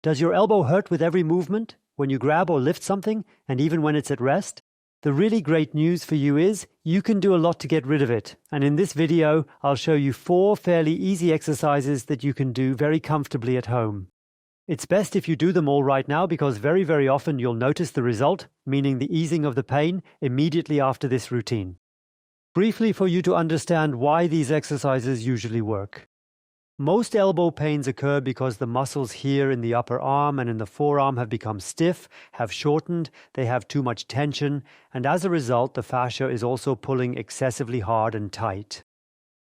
Does your elbow hurt with every movement, when you grab or lift something, and even when it's at rest? The really great news for you is you can do a lot to get rid of it. And in this video, I'll show you 4 fairly easy exercises that you can do very comfortably at home. It's best if you do them all right now because very often you'll notice the result, meaning the easing of the pain, immediately after this routine. Briefly for you to understand why these exercises usually work. Most elbow pains occur because the muscles here in the upper arm and in the forearm have become stiff, have shortened, they have too much tension, and as a result the fascia is also pulling excessively hard and tight.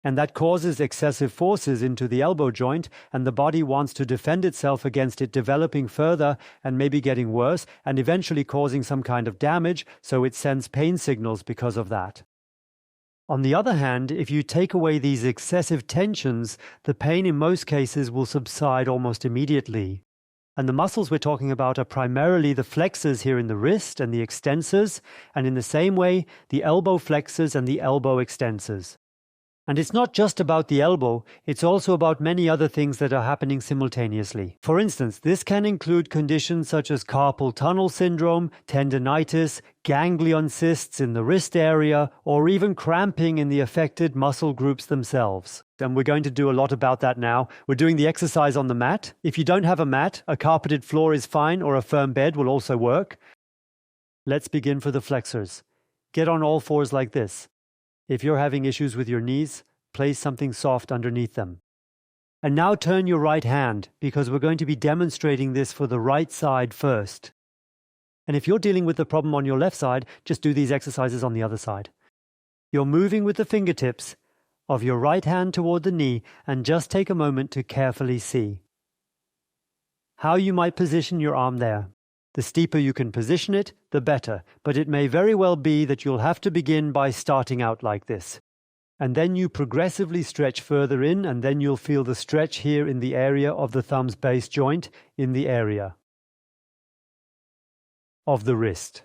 And that causes excessive forces into the elbow joint, and the body wants to defend itself against it developing further and maybe getting worse and eventually causing some kind of damage, so it sends pain signals because of that. On the other hand, if you take away these excessive tensions, the pain in most cases will subside almost immediately. And the muscles we're talking about are primarily the flexors here in the wrist and the extensors, and in the same way, the elbow flexors and the elbow extensors. And it's not just about the elbow, it's also about many other things that are happening simultaneously. For instance, this can include conditions such as carpal tunnel syndrome, tendinitis, ganglion cysts in the wrist area, or even cramping in the affected muscle groups themselves. And we're going to do a lot about that now. We're doing the exercise on the mat. If you don't have a mat, a carpeted floor is fine, or a firm bed will also work. Let's begin for the flexors. Get on all fours like this. If you're having issues with your knees, place something soft underneath them. And now turn your right hand, because we're going to be demonstrating this for the right side first. And if you're dealing with the problem on your left side, just do these exercises on the other side. You're moving with the fingertips of your right hand toward the knee, and just take a moment to carefully see how you might position your arm there. The steeper you can position it, the better, but it may very well be that you'll have to begin by starting out like this. And then you progressively stretch further in, and then you'll feel the stretch here in the area of the thumb's base joint, in the area of the wrist.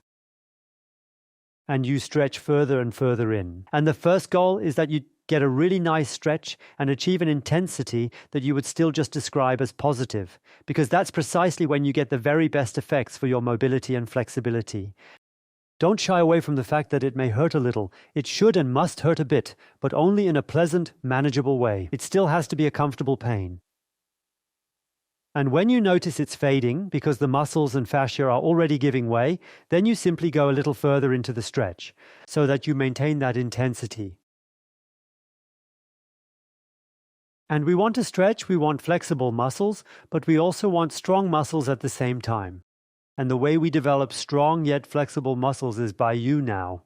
And you stretch further and further in. And the first goal is that you get a really nice stretch and achieve an intensity that you would still just describe as positive, because that's precisely when you get the very best effects for your mobility and flexibility. Don't shy away from the fact that it may hurt a little. It should and must hurt a bit, but only in a pleasant, manageable way. It still has to be a comfortable pain. And when you notice it's fading, because the muscles and fascia are already giving way, then you simply go a little further into the stretch, so that you maintain that intensity. And we want to stretch, we want flexible muscles, but we also want strong muscles at the same time. And the way we develop strong yet flexible muscles is by you now.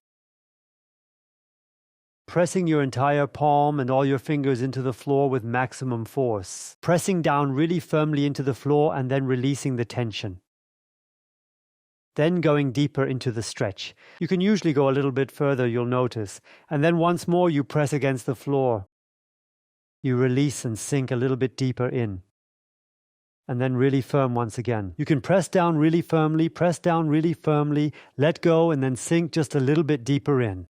Pressing your entire palm and all your fingers into the floor with maximum force. Pressing down really firmly into the floor and then releasing the tension. Then going deeper into the stretch. You can usually go a little bit further, you'll notice. And then once more you press against the floor. You release and sink a little bit deeper in. And then really firm once again. You can press down really firmly, let go, and then sink just a little bit deeper in.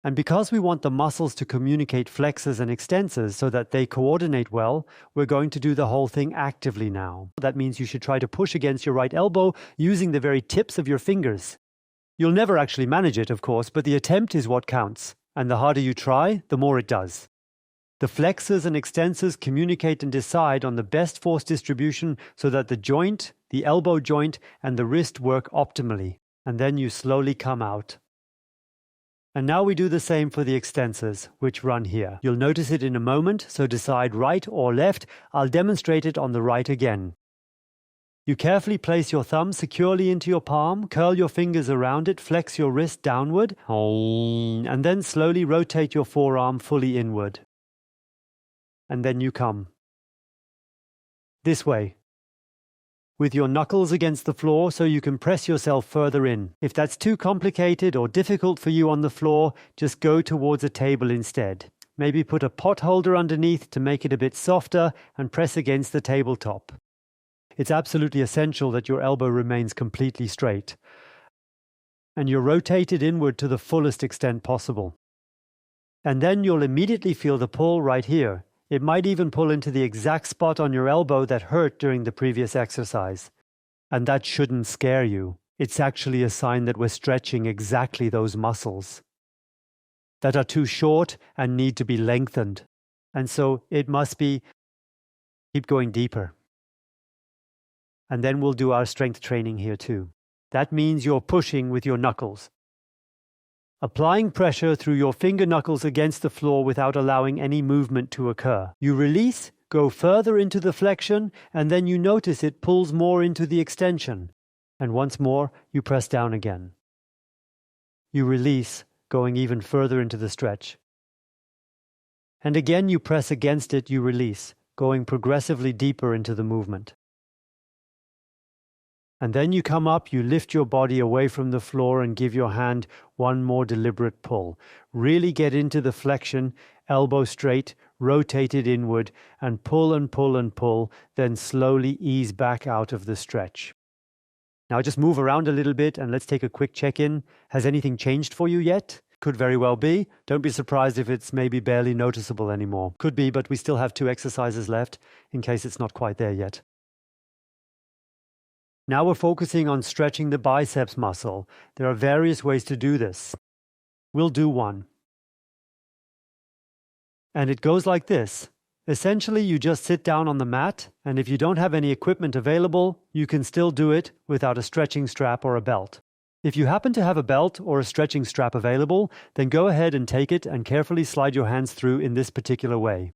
And because we want the muscles to communicate flexors and extensors so that they coordinate well, we're going to do the whole thing actively now. That means you should try to push against your right elbow using the very tips of your fingers. You'll never actually manage it, of course, but the attempt is what counts. And the harder you try, the more it does. The flexors and extensors communicate and decide on the best force distribution so that the joint, the elbow joint, and the wrist work optimally. And then you slowly come out. And now we do the same for the extensors, which run here. You'll notice it in a moment, so decide right or left. I'll demonstrate it on the right again. You carefully place your thumb securely into your palm, curl your fingers around it, flex your wrist downward, and then slowly rotate your forearm fully inward. And then you come this way, with your knuckles against the floor so you can press yourself further in. If that's too complicated or difficult for you on the floor, just go towards a table instead. Maybe put a pot holder underneath to make it a bit softer and press against the tabletop. It's absolutely essential that your elbow remains completely straight. And you're rotated inward to the fullest extent possible. And then you'll immediately feel the pull right here. It might even pull into the exact spot on your elbow that hurt during the previous exercise. And that shouldn't scare you. It's actually a sign that we're stretching exactly those muscles that are too short and need to be lengthened. And so it must be keep going deeper. And then we'll do our strength training here too. That means you're pushing with your knuckles, applying pressure through your finger knuckles against the floor without allowing any movement to occur. You release, go further into the flexion, and then you notice it pulls more into the extension. And once more, you press down again. You release, going even further into the stretch. And again you press against it, you release, going progressively deeper into the movement. And then you come up, you lift your body away from the floor and give your hand one more deliberate pull. Really get into the flexion, elbow straight, rotate it inward, and pull and pull and pull, then slowly ease back out of the stretch. Now just move around a little bit and let's take a quick check-in. Has anything changed for you yet? Could very well be. Don't be surprised if it's maybe barely noticeable anymore. Could be, but we still have 2 exercises left in case it's not quite there yet. Now we're focusing on stretching the biceps muscle. There are various ways to do this. We'll do one. And it goes like this. Essentially, you just sit down on the mat, and if you don't have any equipment available, you can still do it without a stretching strap or a belt. If you happen to have a belt or a stretching strap available, then go ahead and take it and carefully slide your hands through in this particular way.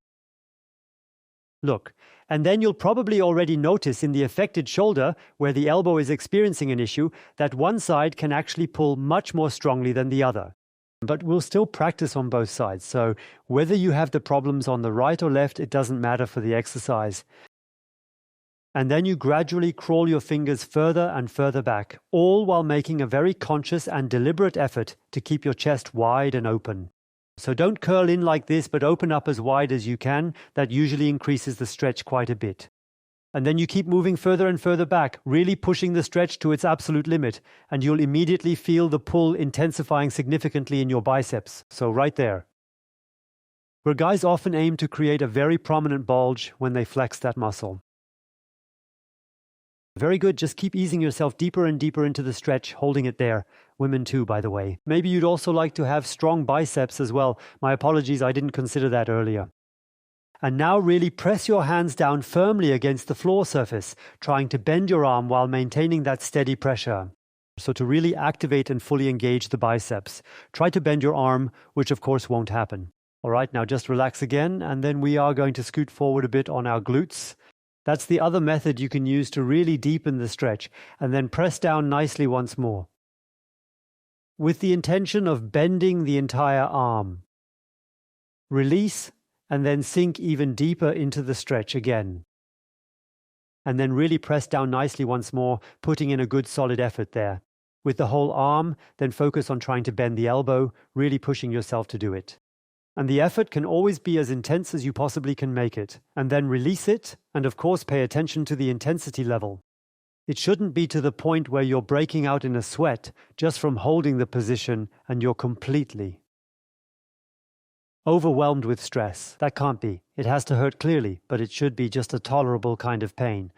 Look, and then you'll probably already notice in the affected shoulder, where the elbow is experiencing an issue, that one side can actually pull much more strongly than the other. But we'll still practice on both sides, so whether you have the problems on the right or left, it doesn't matter for the exercise. And then you gradually crawl your fingers further and further back, all while making a very conscious and deliberate effort to keep your chest wide and open. So don't curl in like this, but open up as wide as you can. That usually increases the stretch quite a bit. And then you keep moving further and further back, really pushing the stretch to its absolute limit, and you'll immediately feel the pull intensifying significantly in your biceps. So right there. Where guys often aim to create a very prominent bulge when they flex that muscle. Very good, just keep easing yourself deeper and deeper into the stretch, holding it there. Women too, by the way. Maybe you'd also like to have strong biceps as well. My apologies, I didn't consider that earlier. And now really press your hands down firmly against the floor surface, trying to bend your arm while maintaining that steady pressure. So to really activate and fully engage the biceps, try to bend your arm, which of course won't happen. All right, now just relax again, and then we are going to scoot forward a bit on our glutes. That's the other method you can use to really deepen the stretch, and then press down nicely once more, with the intention of bending the entire arm. Release, and then sink even deeper into the stretch again. And then really press down nicely once more, putting in a good solid effort there. With the whole arm, then focus on trying to bend the elbow, really pushing yourself to do it. And the effort can always be as intense as you possibly can make it. And then release it, and of course pay attention to the intensity level. It shouldn't be to the point where you're breaking out in a sweat just from holding the position and you're completely overwhelmed with stress. That can't be. It has to hurt clearly, but it should be just a tolerable kind of pain.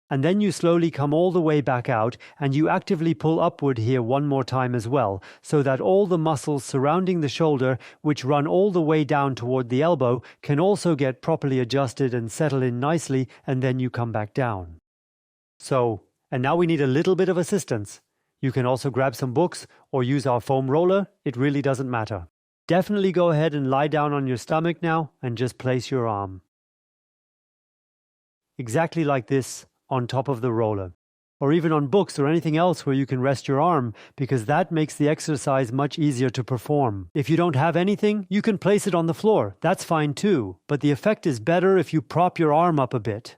And then you slowly come all the way back out, and you actively pull upward here one more time as well, so that all the muscles surrounding the shoulder, which run all the way down toward the elbow, can also get properly adjusted and settle in nicely, and then you come back down. So, and now we need a little bit of assistance. You can also grab some books or use our foam roller. It really doesn't matter. Definitely go ahead and lie down on your stomach now and just place your arm. Exactly like this on top of the roller. Or even on books or anything else where you can rest your arm, because that makes the exercise much easier to perform. If you don't have anything, you can place it on the floor. That's fine too, but the effect is better if you prop your arm up a bit.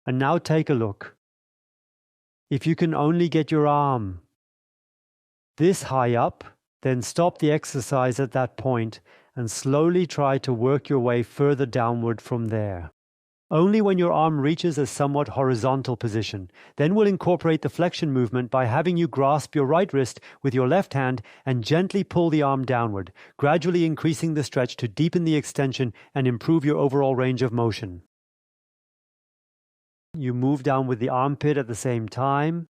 And now take a look. If you can only get your arm this high up, then stop the exercise at that point and slowly try to work your way further downward from there. Only when your arm reaches a somewhat horizontal position. Then we'll incorporate the flexion movement by having you grasp your right wrist with your left hand and gently pull the arm downward, gradually increasing the stretch to deepen the extension and improve your overall range of motion. You move down with the armpit at the same time.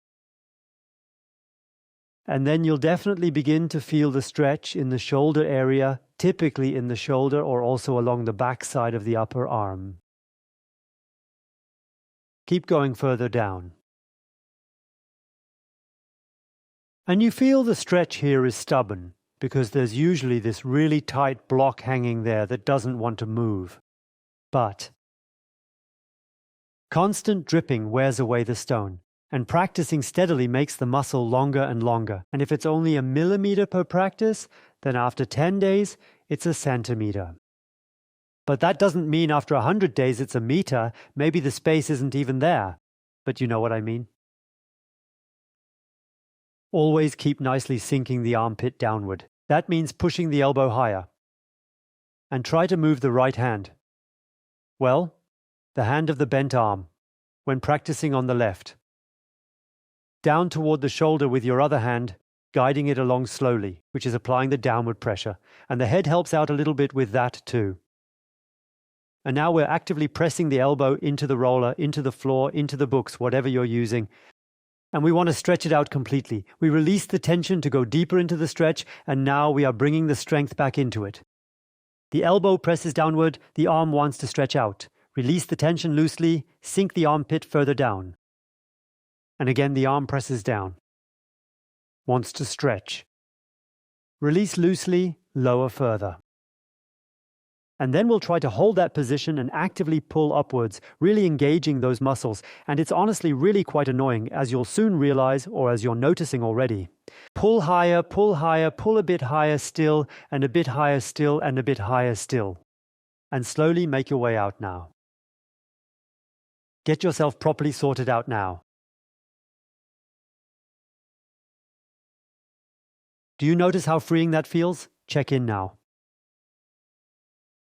And then you'll definitely begin to feel the stretch in the shoulder area, typically in the shoulder or also along the back side of the upper arm. Keep going further down. And you feel the stretch here is stubborn because there's usually this really tight block hanging there that doesn't want to move. But constant dripping wears away the stone. And practicing steadily makes the muscle longer and longer. And if it's only a millimeter per practice, then after 10 days, it's a centimeter. But that doesn't mean after 100 days it's a meter. Maybe the space isn't even there. But you know what I mean. Always keep nicely sinking the armpit downward. That means pushing the elbow higher. And try to move the right hand. Well, the hand of the bent arm, when practicing on the left. Down toward the shoulder with your other hand, guiding it along slowly, which is applying the downward pressure. And the head helps out a little bit with that too. And now we're actively pressing the elbow into the roller, into the floor, into the books, whatever you're using. And we want to stretch it out completely. We release the tension to go deeper into the stretch, and now we are bringing the strength back into it. The elbow presses downward, the arm wants to stretch out. Release the tension loosely, sink the armpit further down. And again, the arm presses down. Wants to stretch. Release loosely, lower further. And then we'll try to hold that position and actively pull upwards, really engaging those muscles. And it's honestly really quite annoying, as you'll soon realize, or as you're noticing already. Pull higher, pull a bit higher still, and a bit higher still, and a bit higher still. And slowly make your way out now. Get yourself properly sorted out now. Do you notice how freeing that feels? Check in now.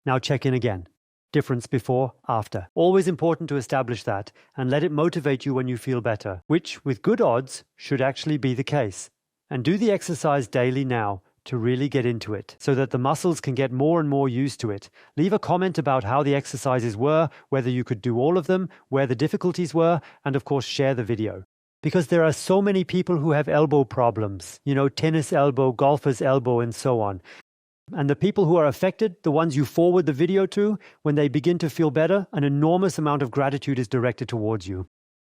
Now check in again. Difference before, after. Always important to establish that and let it motivate you when you feel better, which, with good odds, should actually be the case. And do the exercise daily now to really get into it, so that the muscles can get more and more used to it. Leave a comment about how the exercises were, whether you could do all of them, where the difficulties were, and of course share the video. Because there are so many people who have elbow problems, tennis elbow, golfer's elbow, and so on. And the people who are affected, the ones you forward the video to, when they begin to feel better, an enormous amount of gratitude is directed towards you.